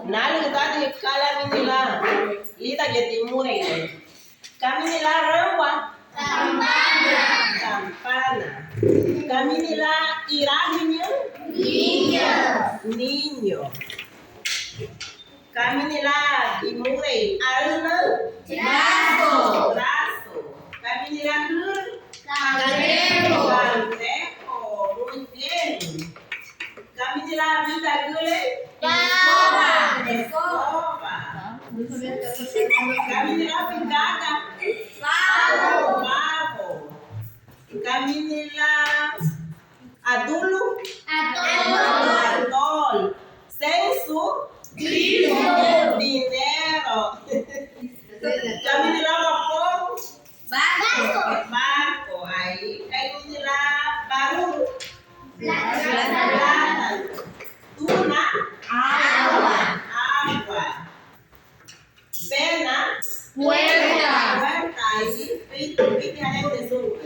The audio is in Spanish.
Nalu tadi kala minila. Lita jadi murai. Kami nila rawa. Campana. Campana. Kami nila iraminyo. Niño. Niño. Kami nila imurai. Alna. Brazo. Brazo. Kami nila Cangrejo. Cangrejo. Muy bien. Kami nila vida gule. Escoba. Escoba. Kami nila pingada. Pavo. Pavo. Kami nila adulu. Atol. Sensu. Dinero. Dinero. Kami nila vapor. Barco. Barco. Ahí. Kami nila baru. Plata. Tuna. Agua. Agua. Pena. Puerta. Puerta. Ahí. Piti. Piti. Ada yang udah suruh.